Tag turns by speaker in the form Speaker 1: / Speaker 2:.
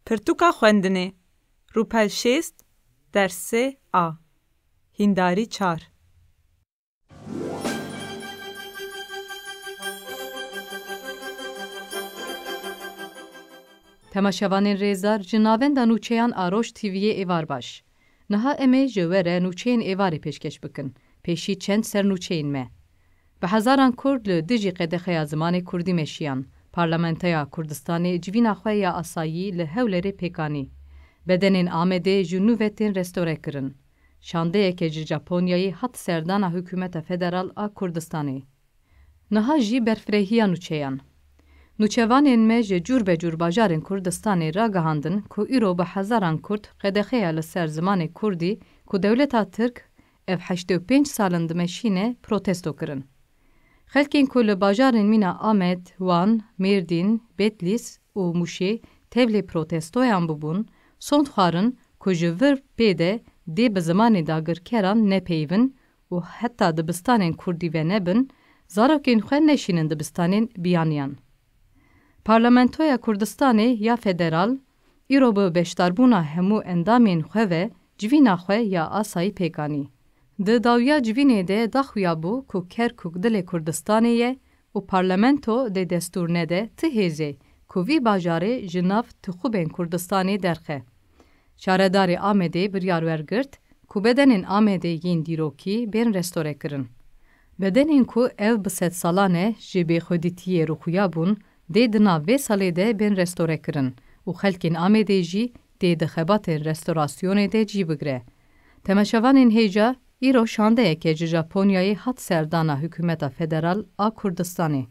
Speaker 1: Pirtûka xwendinê Rûpel 6 ders 3a Hîndarî 4
Speaker 2: Temaşevanên rêzar ji navenda nûçeyan Aroş TV'yê êvar baş. Niha em ê ji we re nûçeyên êvarê pêşkeş bikin, pêşî çend sernûçeyên me. Bi hezaran Kurd li dijî qedexeya zimanê Kurdî meşiyan, Parlamentoya Kurdistanê civîna xwe ya asayî li Hewlêrê pêkanî. Bedenên Amedê ji nû ve tên restore kirin. Şandeyeke ji Japonyayê hat serdana Hikûmeta Federal a Kurdistanê. Niha jî berfirêhiya nûçeyan. Nûçevanên me ji cûrbecûr bajarên Kurdistanê ragihandin ku îro bi hezaran Kurd qedexeya li ser zimanê Kurdî ku dewleta Tirk ev 85 salin dimeşîne protesto kirin. Xelkên ku li bajarên mîna Amed, Wan, Mêrdîn, Bedlîs û Mûşê tevlê protestoyan bibûn, son dixwarin ku ji vir pêde dê bi zimanê dagirkeran nepeyvin û heta dibistanên Kurdî ve nebin, zarokên xwe neşînin dibistanên biyaniyan. Parlamentoya Kurdistanê ya federal, îro bi beşdarbûna hemû endamên xwe ve civîna xwe ya asayî pêkanî. Di dawiya civînê de daxuya bû ku Kerkûk dilê Kurdistanê ye û parlamento dê destûr nede ti hêzê ku vî bajarê ji nav tixûbên Kurdistanê derxe. Şaredarê Amedê biryar wergirt ku bedenên Amedê yên dîrokî bên restore kirin. Bedenên ku ev bi sedsalan e ji bêxwedîtiyê rûxuya bûn, dê di nav vê salê de bên restore kirin û xelkên Amedê jî dê di xebatên restorasyonê de cî bigire. Temeşevanên hêja îro şandeyeke ji Japonyayê hat serdana Hikûmeta Federal a Kurdistanê.